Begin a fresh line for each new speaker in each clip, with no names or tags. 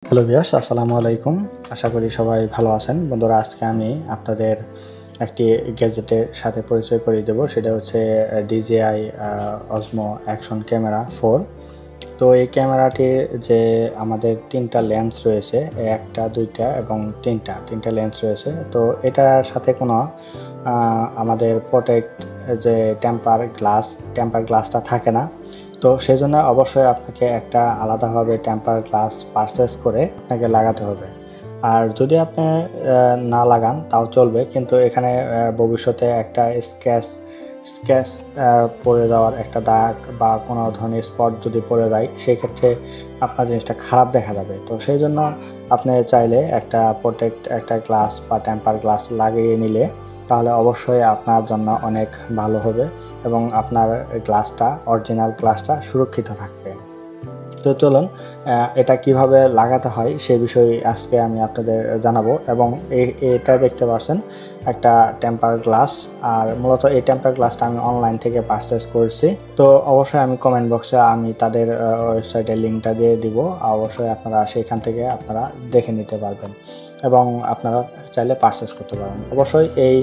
Hello viewers, আসসালামু আলাইকুম। আশা করি সবাই ভালো আছেন। বন্ধুরা, আজকে আমি আপনাদের একটি গ্যাজেটের সাথে পরিচয় করিয়ে দেব। সেটা হচ্ছে DJI Osmo Action Camera 4। তো এই ক্যামেরাটির যে আমাদের তিনটা লেন্স রয়েছে, একটা, দুইটা এবং তিনটা লেন্স রয়েছে। তো এটার সাথে কোনো আমাদের প্রোটেক্ট যে টেম্পার গ্লাসটা থাকে না। তো সেই জন্য অবশ্যই আপনাকে একটা আলাদাভাবে টেম্পার গ্লাস পারচেস করে আপনাকে লাগাতে হবে। আর যদি আপনি না লাগান তাও চলবে, কিন্তু এখানে ভবিষ্যতে একটা স্ক্র্যাচ পড়ে যাওয়ার একটা দাগ বা কোনো ধরনের স্পট যদি পড়ে যায়, সেই ক্ষেত্রে আপনার জিনিসটা খারাপ দেখা যাবে। তো সেই জন্য আপনি চাইলে একটা গ্লাস বা টেম্পার গ্লাস লাগিয়ে নিলে তাহলে অবশ্যই আপনার জন্য অনেক ভালো হবে এবং আপনার অরিজিনাল গ্লাসটা সুরক্ষিত থাকবে। তো চলুন এটা কিভাবে লাগাতে হয় সেই বিষয়ে আজকে আমি আপনাদের জানাবো। এবং এটা দেখতে পাচ্ছেন একটা টেম্পার গ্লাস, আর মূলত এই টেম্পার গ্লাসটা আমি অনলাইন থেকে পারচেস করেছি। তো অবশ্যই আমি কমেন্ট বক্সে আমি তাদের ওয়েবসাইটের লিঙ্কটা দিয়ে দিব। অবশ্যই আপনারা সেখান থেকে আপনারা দেখে নিতে পারবেন এবং আপনারা চাইলে পারচেস করতে পারবেন। অবশ্যই এই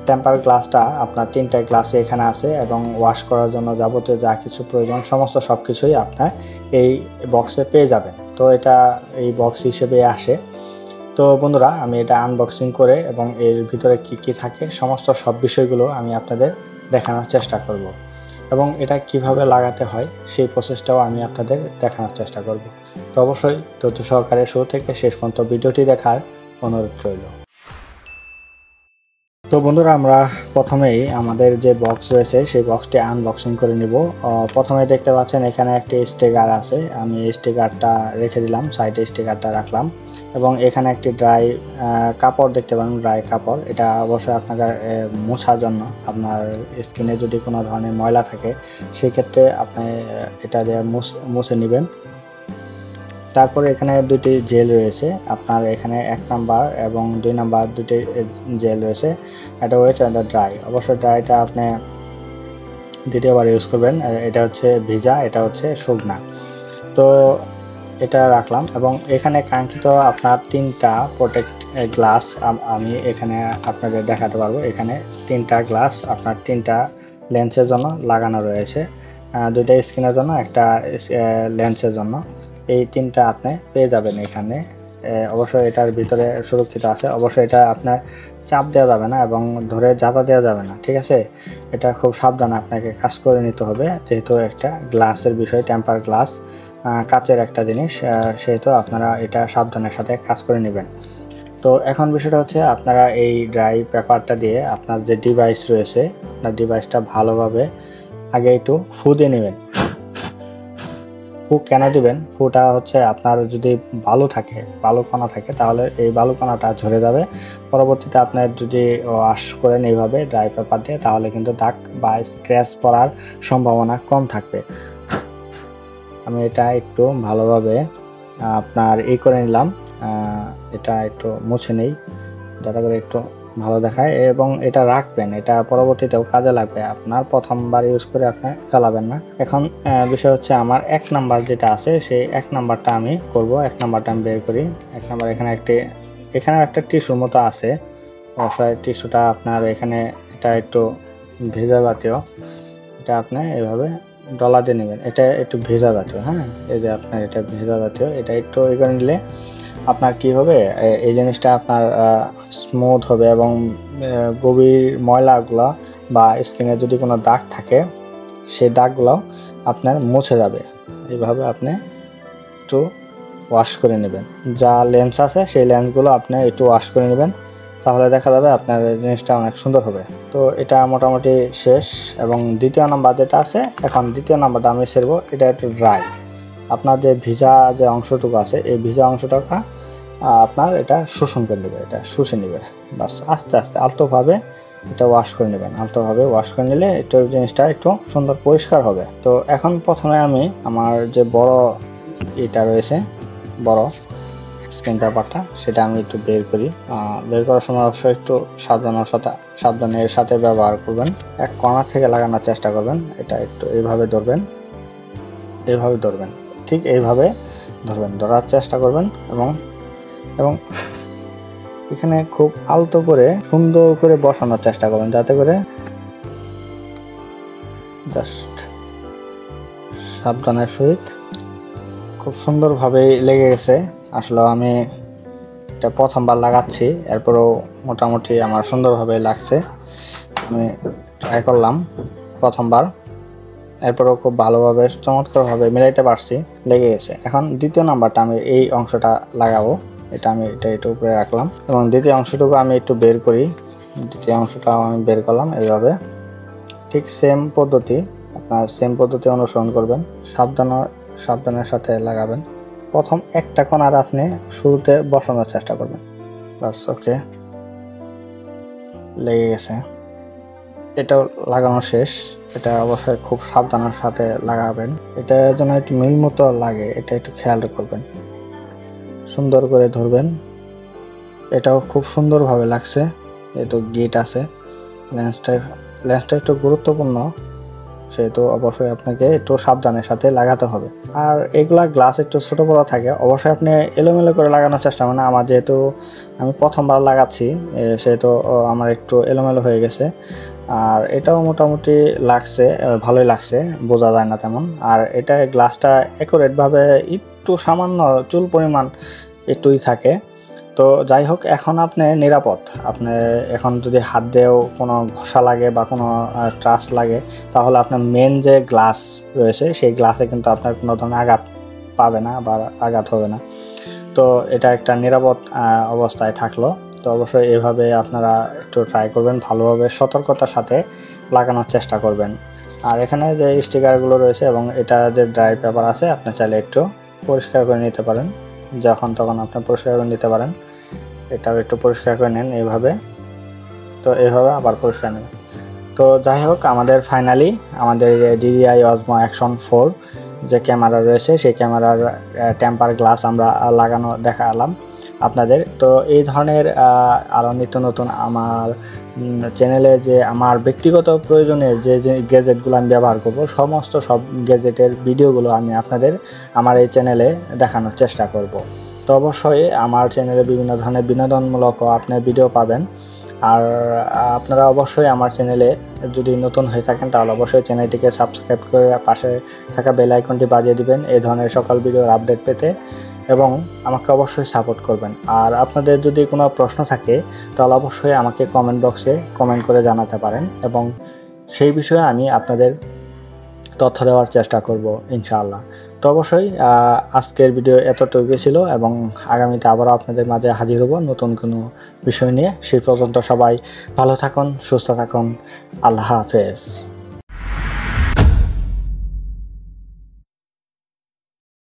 টেম্পার গ্লাসটা আপনার তিনটা গ্লাসে এখানে আছে এবং ওয়াশ করার জন্য যাবতীয় যা কিছু প্রয়োজন সব কিছুই আপনার এই বক্সে পেয়ে যাবেন। তো এটা এই বক্স হিসেবে আসে। তো বন্ধুরা, আমি এটা আনবক্সিং করে এবং এর ভিতরে কি থাকে সব বিষয়গুলো আমি আপনাদের দেখানোর চেষ্টা করব এবং এটা কিভাবে লাগাতে হয় সেই প্রসেসটাও আমি আপনাদের দেখানোর চেষ্টা করব। তো অবশ্যই ধৈর্য সহকারে শুরু থেকে শেষ পর্যন্ত ভিডিওটি দেখার অনুরোধ রইল। তো বন্ধুরা, আমরা প্রথমেই আমাদের যে বক্স রয়েছে সেই বক্সটি আনবক্সিং করে নিব। প্রথমে দেখতে পাচ্ছেন এখানে একটি স্টিকার আছে। আমি স্টিকারটা রেখে দিলাম, সাইডে স্টিকারটা রাখলাম এবং এখানে একটি ড্রাই কাপড় দেখতে পারেন, ড্রাই কাপড়। এটা অবশ্যই আপনাদের মোছার জন্য। আপনার স্কিনে যদি কোনো ধরনের ময়লা থাকে সেই ক্ষেত্রে আপনি এটা দিয়ে মুছে নেবেন। তারপরে এখানে দুটি জেল রয়েছে। আপনার এখানে 1 নাম্বার এবং 2 নাম্বার দুটি জেল রয়েছে। এটা ওয়েট আর ড্রাই। অবশ্যই ড্রাইটা আপনি দ্বিতীয়বার ইউজ করবেন। এটা হচ্ছে ভিজা, এটা হচ্ছে শুকনা। তো এটা রাখলাম এবং এখানে কাঙ্ক্ষিত আপনার 3টা প্রোটেক্ট গ্লাস আমি এখানে আপনাদের দেখাতে পারবো। এখানে 3টা গ্লাস আপনার 3টা লেন্সের জন্য লাগানো রয়েছে, 2টা স্ক্রিনের জন্য, একটা লেন্সের জন্য। এই 3টা আপনি পেয়ে যাবেন এখানে। অবশ্যই এটার ভিতরে সুরক্ষিত আছে। অবশ্যই এটা আপনার চাপ দেওয়া যাবে না এবং ধরে জ্বালা দেওয়া যাবে না, ঠিক আছে? এটা খুব সাবধানে আপনাকে কাজ করে নিতে হবে, যেহেতু একটা গ্লাসের বিষয়, টেম্পার গ্লাস কাচের একটা জিনিস, সেহেতু আপনারা এটা সাবধানের সাথে কাজ করে নেবেন। তো এখন বিষয়টা হচ্ছে আপনারা এই ড্রাই পেপারটা দিয়ে আপনার যে ডিভাইস রয়েছে, আপনার ডিভাইসটা ভালোভাবে আগে একটু ফু দিয়ে নেবেন। ফু কেন দিবেন? ফুটা হচ্ছে আপনার যদি বালুকণা থাকে তাহলে এই বালুকণাটা ঝরে যাবে। পরবর্তীতে আপনার যদি ওয়াশ করেন এইভাবে ড্রাই পেপার দিয়ে, তাহলে কিন্তু দাগ বা স্ক্র্যাচ পড়ার সম্ভাবনা কম থাকবে। আমি এটা একটু ভালোভাবে আপনার করে নিলাম। এটা একটু মুছে নেই যাতে করে একটু ভালো দেখায় এবং এটা রাখবেন, এটা পরবর্তীতেও কাজে লাগবে। আপনার প্রথমবার ইউজ করে আপনি ফেলাবেন না। এখন বিষয় হচ্ছে আমার 1 নাম্বার যেটা আছে সেই 1 নাম্বারটা আমি করব। 1 নাম্বারটা আমি বের করি। 1 নাম্বার এখানে একটা টিস্যুর মতো আছে। অবশ্যই টিস্যুটা আপনার এখানে এটা একটু ভেজা জাতীয়, এটা আপনি এভাবে ডলা দিয়ে নেবেন। এটা একটু ভেজা জাতীয়, হ্যাঁ, এই যে আপনার এটা ভেজা জাতীয়। এটা একটু করে নিলে আপনার কি হবে, এই জিনিসটা আপনার স্মুথ হবে এবং গভীর ময়লাগুলো বা স্কিনে যদি কোনো দাগ থাকে সেই দাগগুলো আপনার মুছে যাবে। এইভাবে আপনি একটু ওয়াশ করে নেবেন। যা লেন্স আছে সেই লেন্সগুলো আপনি একটু ওয়াশ করে নেবেন, তাহলে দেখা যাবে আপনার জিনিসটা অনেক সুন্দর হবে। তো এটা মোটামুটি শেষ। এবং দ্বিতীয় নাম্বার যেটা আছে, এখন দ্বিতীয় নাম্বারটা আমি ছেড়ব। এটা একটু ড্রাই। আপনার যে ভিজা যে অংশটুকু আছে এই ভিজা অংশটাকে আপনার এটা শোষণ করে নেবে, এটা শুষে নেবে। বাস আস্তে আস্তে আলতোভাবে এটা ওয়াশ করে নেবেন। আলতোভাবে ওয়াশ করে নিলে একটু জিনিসটা একটু সুন্দর পরিষ্কার হবে। তো এখন প্রথমে আমি আমার যে বড় এটা রয়েছে, বড় স্ক্রিন পেপারটা, সেটা আমি একটু বের করি। বের করার সময় অবশ্যই একটু সাবধানের সাথে ব্যবহার করবেন। এক কর্নার থেকে লাগানোর চেষ্টা করবেন। এটা একটু এইভাবে ধরবেন, ঠিক এইভাবে ধরবেন, ধরার চেষ্টা করবেন এবং এবং এখানে খুব আলতো করে সুন্দর করে বসানোর চেষ্টা করবেন, যাতে করে জাস্ট সাবধানের সহিত। খুব সুন্দরভাবে লেগে গেছে। আসলে আমি এটা প্রথমবার লাগাচ্ছি, এরপরেও মোটামুটি আমার সুন্দরভাবে লাগছে। আমি ট্রাই করলাম প্রথমবার, এরপরেও খুব ভালোভাবে চমৎকারভাবে মিলাইতে পারছি, লেগে গেছে। এখন দ্বিতীয় নাম্বারটা আমি এই অংশটা লাগাবো। এটা আমি এটা উপরে রাখলাম এবং দ্বিতীয় অংশটুকু আমি একটু বের করি। দ্বিতীয় অংশটা আমি বের করলাম এইভাবে। ঠিক সেম পদ্ধতি, আপনার সেম পদ্ধতি অনুসরণ করবেন, সাবধানের সাথে লাগাবেন। প্রথম একটা কোণার আপনি শুরুতে বসানোর চেষ্টা করবেন। বাস, ওকে, লেগে গেছে। এটাও লাগানো শেষ। এটা অবশ্যই খুব সাবধানের সাথে লাগাবেন। এটা যেন একটু মিল মতো লাগে, এটা একটু খেয়াল করবেন। সুন্দর করে ধরবেন। এটাও খুব সুন্দরভাবে লাগছে। যেহেতু গেট আছে, লেন্সটা একটু গুরুত্বপূর্ণ, সেহেতু অবশ্যই আপনাকে একটু সাবধানের সাথে লাগাতে হবে। আর এগুলা গ্লাস একটু ছোটো বড়ো থাকে, অবশ্যই আপনি এলোমেলো করে লাগানোর চেষ্টা করবেন। আমার যেহেতু আমি প্রথমবার লাগাচ্ছি, সেহেতু আমার একটু এলোমেলো হয়ে গেছে। আর এটাও মোটামুটি লাগছে, ভালোই লাগছে, বোঝা যায় না তেমন। আর এটা গ্লাসটা অ্যাকুরেটভাবে একটু সামান্য চুল পরিমাণ একটুই থাকে। তো যাই হোক, এখন আপনি নিরাপদ। আপনি এখন যদি হাত দিয়েও কোনো ঘষা লাগে বা কোনো ট্রাস লাগে, তাহলে আপনার মেন যে গ্লাস রয়েছে সেই গ্লাসে কিন্তু আপনার কোনো ধরনের আঘাত পাবে না বা আঘাত হবে না। তো এটা একটা নিরাপদ অবস্থায় থাকলো। তো অবশ্যই এভাবে আপনারা একটু ট্রাই করবেন, ভালোভাবে সতর্কতার সাথে লাগানোর চেষ্টা করবেন। আর এখানে যে স্টিকারগুলো রয়েছে এবং এটা যে ড্রাই পেপার আছে, আপনি চাইলে একটু পরিষ্কার করে নিতে পারেন, যখন তখন আপনি পরিষ্কার করে নিতে পারেন। এটাও একটু পরিষ্কার করে নেন এইভাবে। তো এইভাবে আবার পরিষ্কার নেবেন। তো যাই হোক, আমাদের ফাইনালি আমাদের DJI Osmo Action 4 যে ক্যামেরা রয়েছে, সেই ক্যামেরার টেম্পার গ্লাস আমরা লাগানো দেখালাম আপনাদের। তো এই ধরনের আরও নিত্য নতুন আমার চ্যানেলে যে আমার ব্যক্তিগত প্রয়োজনে যে গ্যাজেটগুলো আমি ব্যবহার করব, সব গ্যাজেটের ভিডিওগুলো আমি আপনাদের আমার এই চ্যানেলে দেখানোর চেষ্টা করব। তো অবশ্যই আমার চ্যানেলে বিভিন্ন ধরনের বিনোদনমূলক আপনি ভিডিও পাবেন। আর আপনারা অবশ্যই আমার চ্যানেলে যদি নতুন হয়ে থাকেন, তাহলে অবশ্যই চ্যানেলটিকে সাবস্ক্রাইব করে পাশে থাকা বেল আইকনটি বাজিয়ে দিবেন এই ধরনের সকল ভিডিওর আপডেট পেতে, এবং আমাকে অবশ্যই সাপোর্ট করবেন। আর আপনাদের যদি কোনো প্রশ্ন থাকে, তাহলে অবশ্যই আমাকে কমেন্ট বক্সে কমেন্ট করে জানাতে পারেন, এবং সেই বিষয়ে আমি আপনাদের তথ্য দেওয়ার চেষ্টা করব ইনশাআল্লাহ। তো অবশ্যই আজকের ভিডিও এতটুকু ছিল, এবং আগামীতে আবারও আপনাদের মাঝে হাজির হব নতুন কোনো বিষয় নিয়ে। সেই পর্যন্ত সবাই ভালো থাকুন, সুস্থ থাকুন। আল্লাহ হাফেজ।